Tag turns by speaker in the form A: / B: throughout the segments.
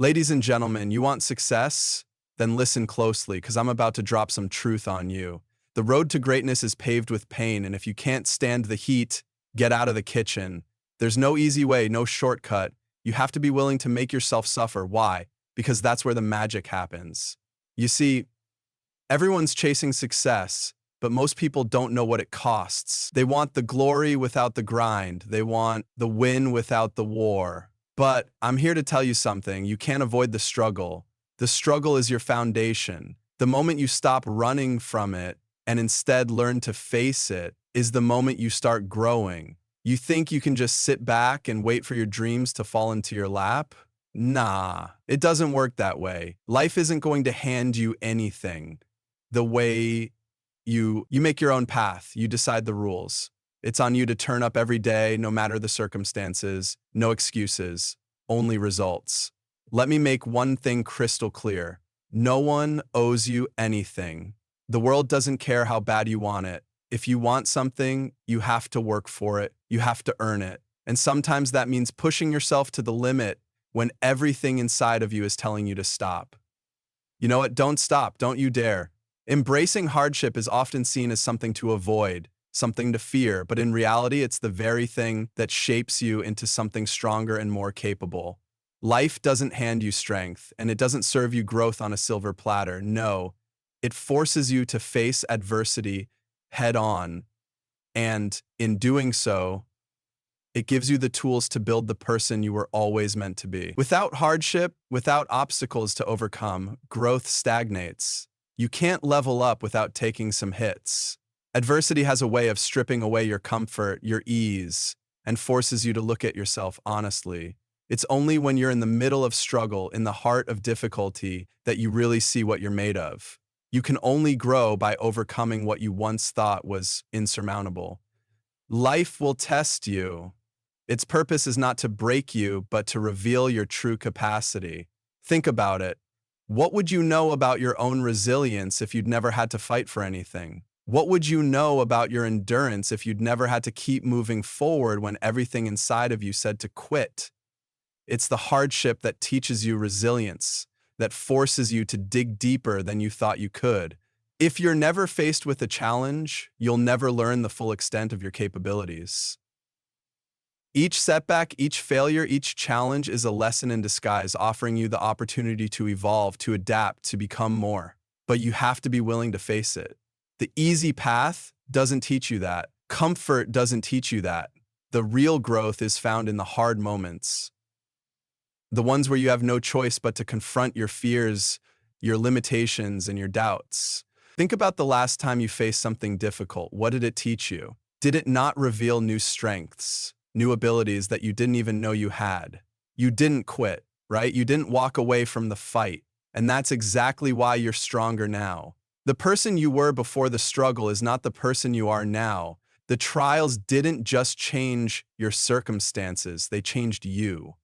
A: Ladies and gentlemen, you want success? Then listen closely, because I'm about to drop some truth on you. The road to greatness is paved with pain, and if you can't stand the heat, get out of the kitchen. There's no easy way, no shortcut. You have to be willing to make yourself suffer. Why? Because that's where the magic happens. You see, everyone's chasing success, but most people don't know what it costs. They want the glory without the grind. They want the win without the war. But I'm here to tell you something. You can't avoid the struggle. The struggle is your foundation. The moment you stop running from it and instead learn to face it is the moment you start growing. You think you can just sit back and wait for your dreams to fall into your lap? Nah, it doesn't work that way. Life isn't going to hand you anything. The way you make your own path, you decide the rules. It's on you to turn up every day, no matter the circumstances. No excuses, only results. Let me make one thing crystal clear. No one owes you anything. The world doesn't care how bad you want it. If you want something, you have to work for it. You have to earn it. And sometimes that means pushing yourself to the limit when everything inside of you is telling you to stop. You know what? Don't stop. Don't you dare. Embracing hardship is often seen as something to avoid, something to fear, but in reality, it's the very thing that shapes you into something stronger and more capable. Life doesn't hand you strength, and it doesn't serve you growth on a silver platter. No, it forces you to face adversity head on, and in doing so, it gives you the tools to build the person you were always meant to be. Without hardship, without obstacles to overcome, growth stagnates. You can't level up without taking some hits. Adversity has a way of stripping away your comfort, your ease, and forces you to look at yourself honestly. It's only when you're in the middle of struggle, in the heart of difficulty, that you really see what you're made of. You can only grow by overcoming what you once thought was insurmountable. Life will test you. Its purpose is not to break you, but to reveal your true capacity. Think about it. What would you know about your own resilience if you'd never had to fight for anything? What would you know about your endurance if you'd never had to keep moving forward when everything inside of you said to quit? It's the hardship that teaches you resilience, that forces you to dig deeper than you thought you could. If you're never faced with a challenge, you'll never learn the full extent of your capabilities. Each setback, each failure, each challenge is a lesson in disguise, offering you the opportunity to evolve, to adapt, to become more. But you have to be willing to face it. The easy path doesn't teach you that. Comfort doesn't teach you that. The real growth is found in the hard moments. The ones where you have no choice but to confront your fears, your limitations, and your doubts. Think about the last time you faced something difficult. What did it teach you? Did it not reveal new strengths, new abilities that you didn't even know you had? You didn't quit, right? You didn't walk away from the fight. And that's exactly why you're stronger now. The person you were before the struggle is not the person you are now. The trials didn't just change your circumstances, they changed you.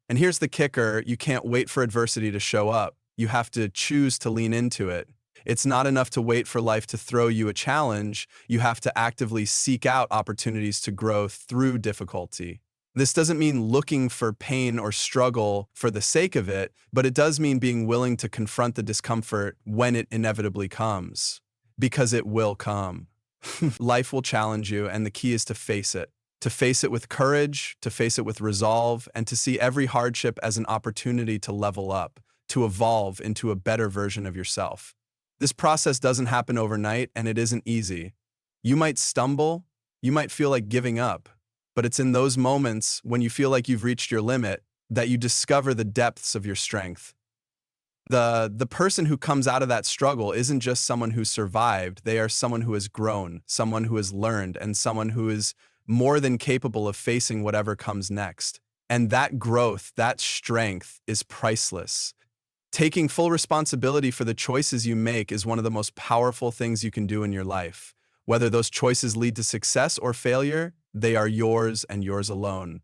A: And here's the kicker, you can't wait for adversity to show up. You have to choose to lean into it. It's not enough to wait for life to throw you a challenge. You have to actively seek out opportunities to grow through difficulty. This doesn't mean looking for pain or struggle for the sake of it, but it does mean being willing to confront the discomfort when it inevitably comes. Because it will come. Life will challenge you, and the key is to face it. To face it with courage, to face it with resolve, and to see every hardship as an opportunity to level up, to evolve into a better version of yourself. This process doesn't happen overnight, and it isn't easy. You might stumble, you might feel like giving up, but it's in those moments when you feel like you've reached your limit that you discover the depths of your strength. The person who comes out of that struggle isn't just someone who survived, they are someone who has grown, someone who has learned, and someone who is more than capable of facing whatever comes next. And that growth, that strength is priceless. Taking full responsibility for the choices you make is one of the most powerful things you can do in your life. Whether those choices lead to success or failure, they are yours and yours alone.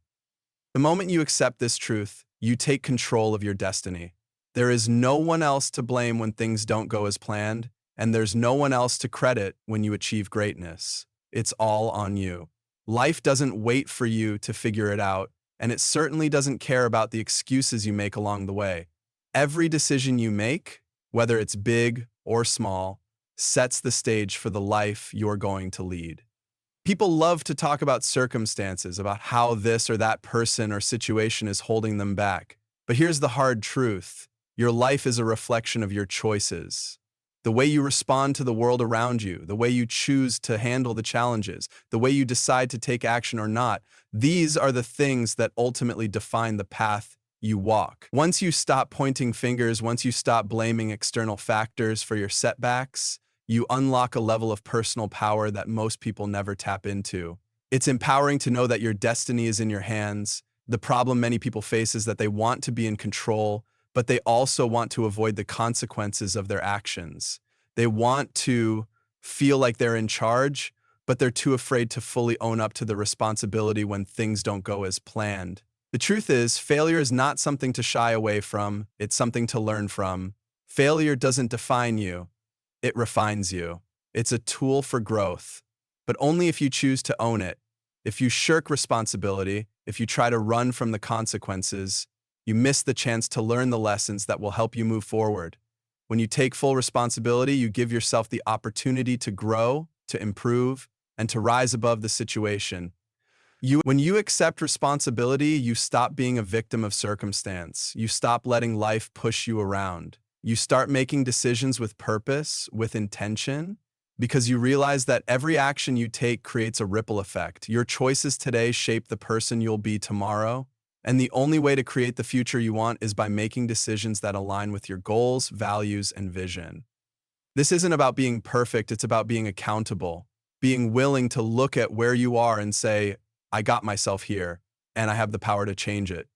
A: The moment you accept this truth, you take control of your destiny. There is no one else to blame when things don't go as planned, and there's no one else to credit when you achieve greatness. It's all on you. Life doesn't wait for you to figure it out, and it certainly doesn't care about the excuses you make along the way. Every decision you make, whether it's big or small, sets the stage for the life you're going to lead. People love to talk about circumstances, about how this or that person or situation is holding them back. But here's the hard truth. Your life is a reflection of your choices. The way you respond to the world around you, the way you choose to handle the challenges, the way you decide to take action or not, these are the things that ultimately define the path you walk. Once you stop pointing fingers, once you stop blaming external factors for your setbacks, you unlock a level of personal power that most people never tap into. It's empowering to know that your destiny is in your hands. The problem many people face is that they want to be in control, but they also want to avoid the consequences of their actions. They want to feel like they're in charge, but they're too afraid to fully own up to the responsibility when things don't go as planned. The truth is, failure is not something to shy away from, it's something to learn from. Failure doesn't define you, it refines you. It's a tool for growth, but only if you choose to own it. If you shirk responsibility, if you try to run from the consequences, you miss the chance to learn the lessons that will help you move forward. When you take full responsibility, you give yourself the opportunity to grow, to improve, and to rise above the situation. When you accept responsibility, you stop being a victim of circumstance. You stop letting life push you around. You start making decisions with purpose, with intention, because you realize that every action you take creates a ripple effect. Your choices today shape the person you'll be tomorrow, and the only way to create the future you want is by making decisions that align with your goals, values, and vision. This isn't about being perfect, it's about being accountable, being willing to look at where you are and say, I got myself here, and I have the power to change it.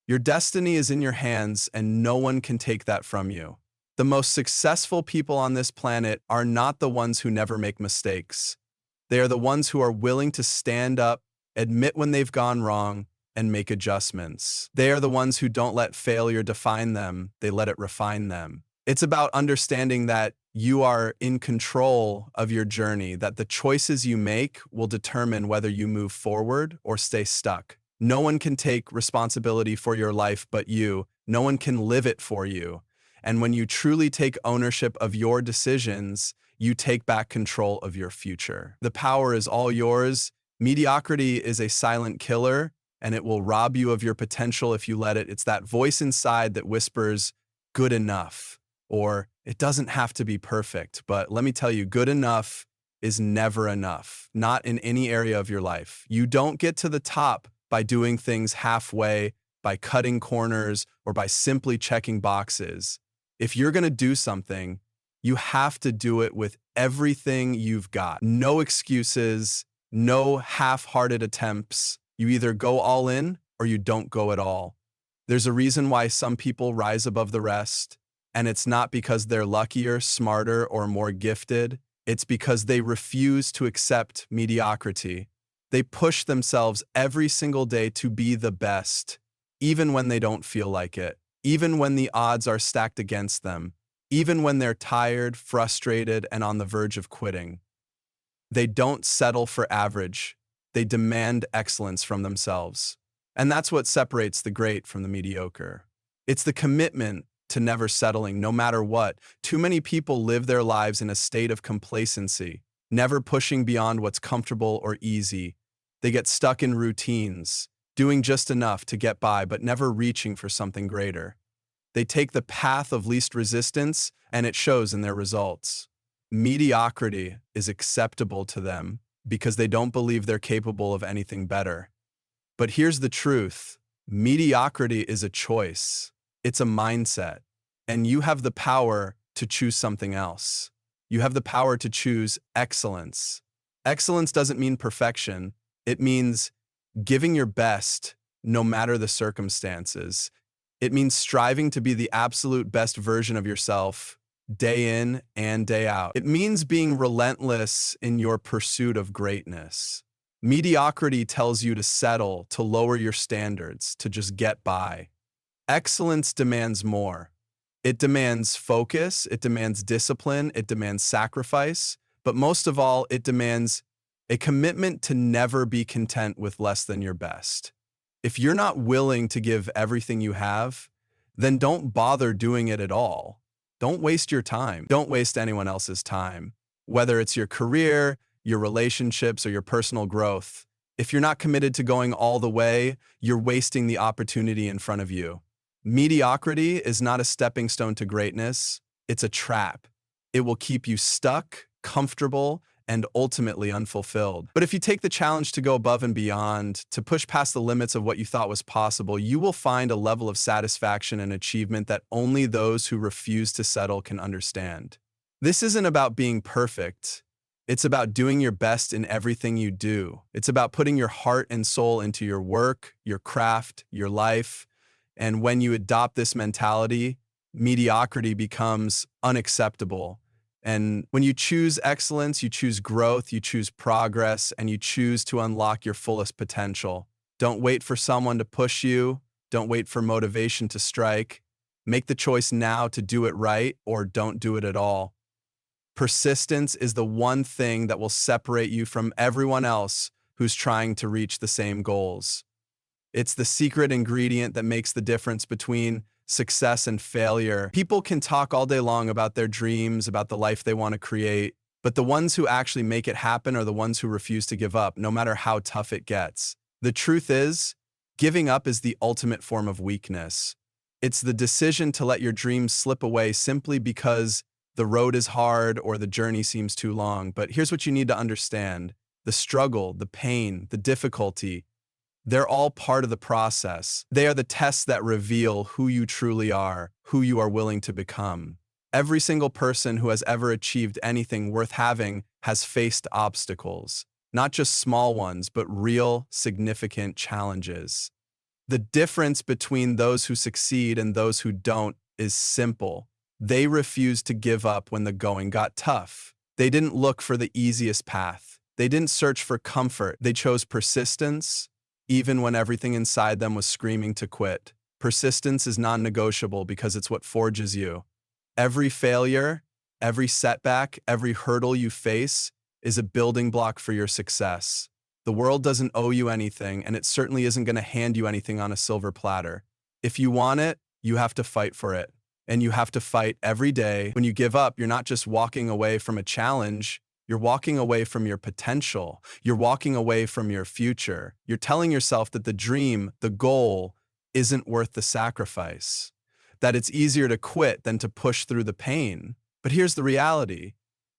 A: Your destiny is in your hands, and no one can take that from you. The most successful people on this planet are not the ones who never make mistakes. They are the ones who are willing to stand up, admit when they've gone wrong, and make adjustments. They are the ones who don't let failure define them, they let it refine them. It's about understanding that you are in control of your journey, that the choices you make will determine whether you move forward or stay stuck. No one can take responsibility for your life but you. No one can live it for you. And when you truly take ownership of your decisions, you take back control of your future. The power is all yours. Mediocrity is a silent killer, and it will rob you of your potential if you let it. It's that voice inside that whispers, good enough, or it doesn't have to be perfect. But let me tell you, good enough is never enough, not in any area of your life. You don't get to the top by doing things halfway, by cutting corners, or by simply checking boxes. If you're going to do something, you have to do it with everything you've got. No excuses, no half-hearted attempts. You either go all in or you don't go at all. There's a reason why some people rise above the rest, and it's not because they're luckier, smarter, or more gifted. It's because they refuse to accept mediocrity. They push themselves every single day to be the best, even when they don't feel like it, even when the odds are stacked against them, even when they're tired, frustrated, and on the verge of quitting. They don't settle for average. They demand excellence from themselves. And that's what separates the great from the mediocre. It's the commitment to never settling, no matter what. Too many people live their lives in a state of complacency, never pushing beyond what's comfortable or easy. They get stuck in routines, doing just enough to get by, but never reaching for something greater. They take the path of least resistance, and it shows in their results. Mediocrity is acceptable to them because they don't believe they're capable of anything better. But here's the truth. Mediocrity is a choice. It's a mindset, and you have the power to choose something else. You have the power to choose excellence. Excellence doesn't mean perfection. It means giving your best no matter the circumstances. It means striving to be the absolute best version of yourself day in and day out. It means being relentless in your pursuit of greatness. Mediocrity tells you to settle, to lower your standards, to just get by. Excellence demands more. It demands focus, it demands discipline, it demands sacrifice, but most of all, it demands a commitment to never be content with less than your best. If you're not willing to give everything you have, then don't bother doing it at all. Don't waste your time. Don't waste anyone else's time. Whether it's your career, your relationships, or your personal growth, if you're not committed to going all the way, you're wasting the opportunity in front of you. Mediocrity is not a stepping stone to greatness, it's a trap. It will keep you stuck, comfortable, and ultimately unfulfilled. But if you take the challenge to go above and beyond, to push past the limits of what you thought was possible, you will find a level of satisfaction and achievement that only those who refuse to settle can understand. This isn't about being perfect. It's about doing your best in everything you do. It's about putting your heart and soul into your work, your craft, your life. And when you adopt this mentality, mediocrity becomes unacceptable. And when you choose excellence, you choose growth, you choose progress, and you choose to unlock your fullest potential. Don't wait for someone to push you. Don't wait for motivation to strike. Make the choice now to do it right or don't do it at all. Persistence is the one thing that will separate you from everyone else who's trying to reach the same goals. It's the secret ingredient that makes the difference between success and failure. People can talk all day long about their dreams, about the life they want to create, but the ones who actually make it happen are the ones who refuse to give up, no matter how tough it gets. The truth is, giving up is the ultimate form of weakness. It's the decision to let your dreams slip away simply because the road is hard or the journey seems too long. But here's what you need to understand. The struggle, the pain, the difficulty, they're all part of the process. They are the tests that reveal who you truly are, who you are willing to become. Every single person who has ever achieved anything worth having has faced obstacles, not just small ones, but real, significant challenges. The difference between those who succeed and those who don't is simple. They refused to give up when the going got tough. They didn't look for the easiest path. They didn't search for comfort. They chose persistence, even when everything inside them was screaming to quit. Persistence is non-negotiable because it's what forges you. Every failure, every setback, every hurdle you face is a building block for your success. The world doesn't owe you anything, and it certainly isn't going to hand you anything on a silver platter. If you want it, you have to fight for it. And you have to fight every day. When you give up, you're not just walking away from a challenge, you're walking away from your potential. You're walking away from your future. You're telling yourself that the dream, the goal, isn't worth the sacrifice. That it's easier to quit than to push through the pain. But here's the reality.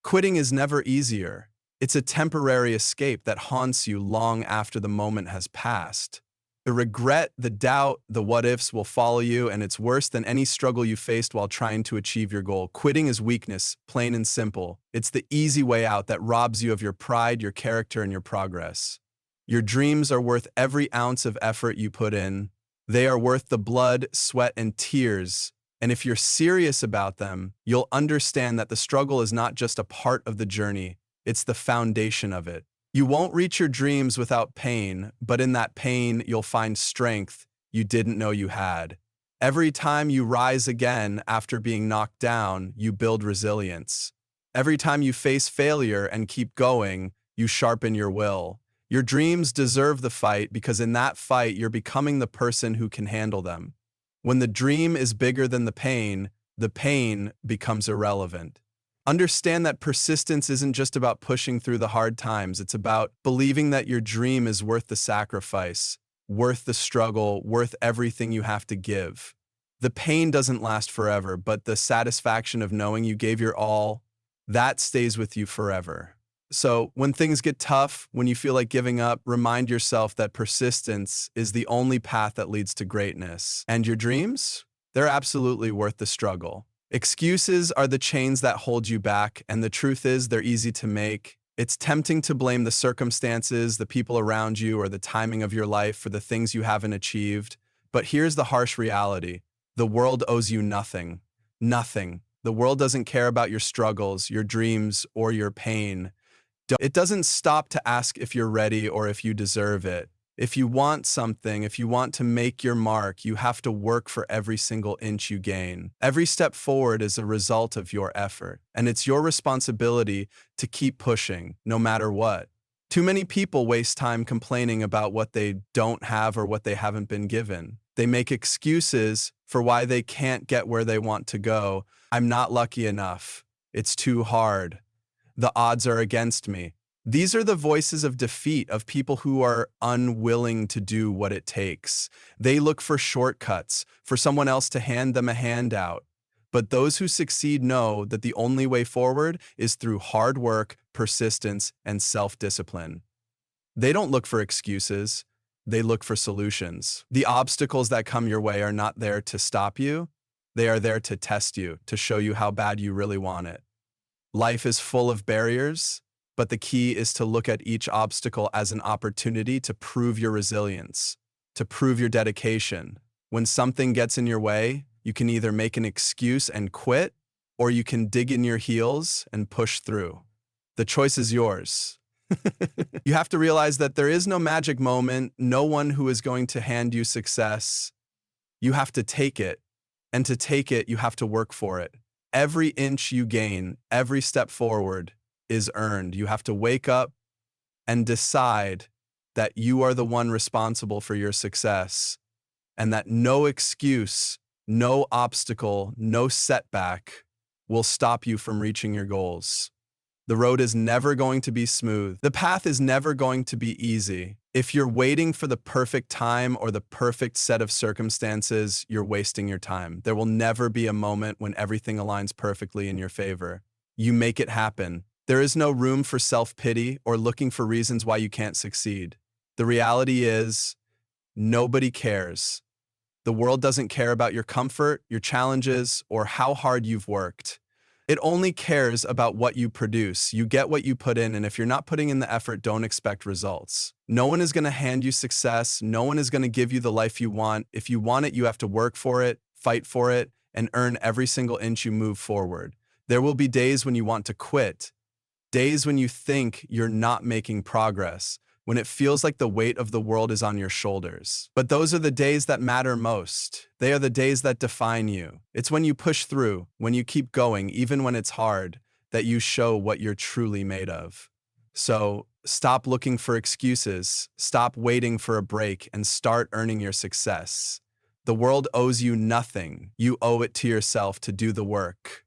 A: Quitting is never easier. It's a temporary escape that haunts you long after the moment has passed. The regret, the doubt, the what-ifs will follow you, and it's worse than any struggle you faced while trying to achieve your goal. Quitting is weakness, plain and simple. It's the easy way out that robs you of your pride, your character, and your progress. Your dreams are worth every ounce of effort you put in. They are worth the blood, sweat, and tears. And if you're serious about them, you'll understand that the struggle is not just a part of the journey, it's the foundation of it. You won't reach your dreams without pain, but in that pain, you'll find strength you didn't know you had. Every time you rise again after being knocked down, you build resilience. Every time you face failure and keep going, you sharpen your will. Your dreams deserve the fight because in that fight, you're becoming the person who can handle them. When the dream is bigger than the pain becomes irrelevant. Understand that persistence isn't just about pushing through the hard times. It's about believing that your dream is worth the sacrifice, worth the struggle, worth everything you have to give. The pain doesn't last forever, but the satisfaction of knowing you gave your all, that stays with you forever. So when things get tough, when you feel like giving up, remind yourself that persistence is the only path that leads to greatness. And your dreams? They're absolutely worth the struggle. Excuses are the chains that hold you back, and the truth is they're easy to make. It's tempting to blame the circumstances, the people around you, or the timing of your life for the things you haven't achieved. But here's the harsh reality. The world owes you nothing. Nothing. The world doesn't care about your struggles, your dreams, or your pain. It doesn't stop to ask if you're ready or if you deserve it. If you want something, if you want to make your mark, you have to work for every single inch you gain. Every step forward is a result of your effort, and it's your responsibility to keep pushing, no matter what. Too many people waste time complaining about what they don't have or what they haven't been given. They make excuses for why they can't get where they want to go. I'm not lucky enough. It's too hard. The odds are against me. These are the voices of defeat of people who are unwilling to do what it takes. They look for shortcuts, for someone else to hand them a handout. But those who succeed know that the only way forward is through hard work, persistence, and self-discipline. They don't look for excuses. They look for solutions. The obstacles that come your way are not there to stop you. They are there to test you, to show you how bad you really want it. Life is full of barriers, but the key is to look at each obstacle as an opportunity to prove your resilience, to prove your dedication. When something gets in your way, you can either make an excuse and quit, or you can dig in your heels and push through. The choice is yours. You have to realize that there is no magic moment, no one who is going to hand you success. You have to take it, and to take it, you have to work for it. Every inch you gain, every step forward is earned. You have to wake up and decide that you are the one responsible for your success, and that no excuse, no obstacle, no setback will stop you from reaching your goals. The road is never going to be smooth. The path is never going to be easy. If you're waiting for the perfect time or the perfect set of circumstances, you're wasting your time. There will never be a moment when everything aligns perfectly in your favor. You make it happen. There is no room for self-pity or looking for reasons why you can't succeed. The reality is, nobody cares. The world doesn't care about your comfort, your challenges, or how hard you've worked. It only cares about what you produce. You get what you put in, and if you're not putting in the effort, don't expect results. No one is going to hand you success. No one is going to give you the life you want. If you want it, you have to work for it, fight for it, and earn every single inch you move forward. There will be days when you want to quit, days when you think you're not making progress, when it feels like the weight of the world is on your shoulders. But those are the days that matter most. They are the days that define you. It's when you push through, when you keep going, even when it's hard, that you show what you're truly made of. So stop looking for excuses, stop waiting for a break, and start earning your success. The world owes you nothing. You owe it to yourself to do the work.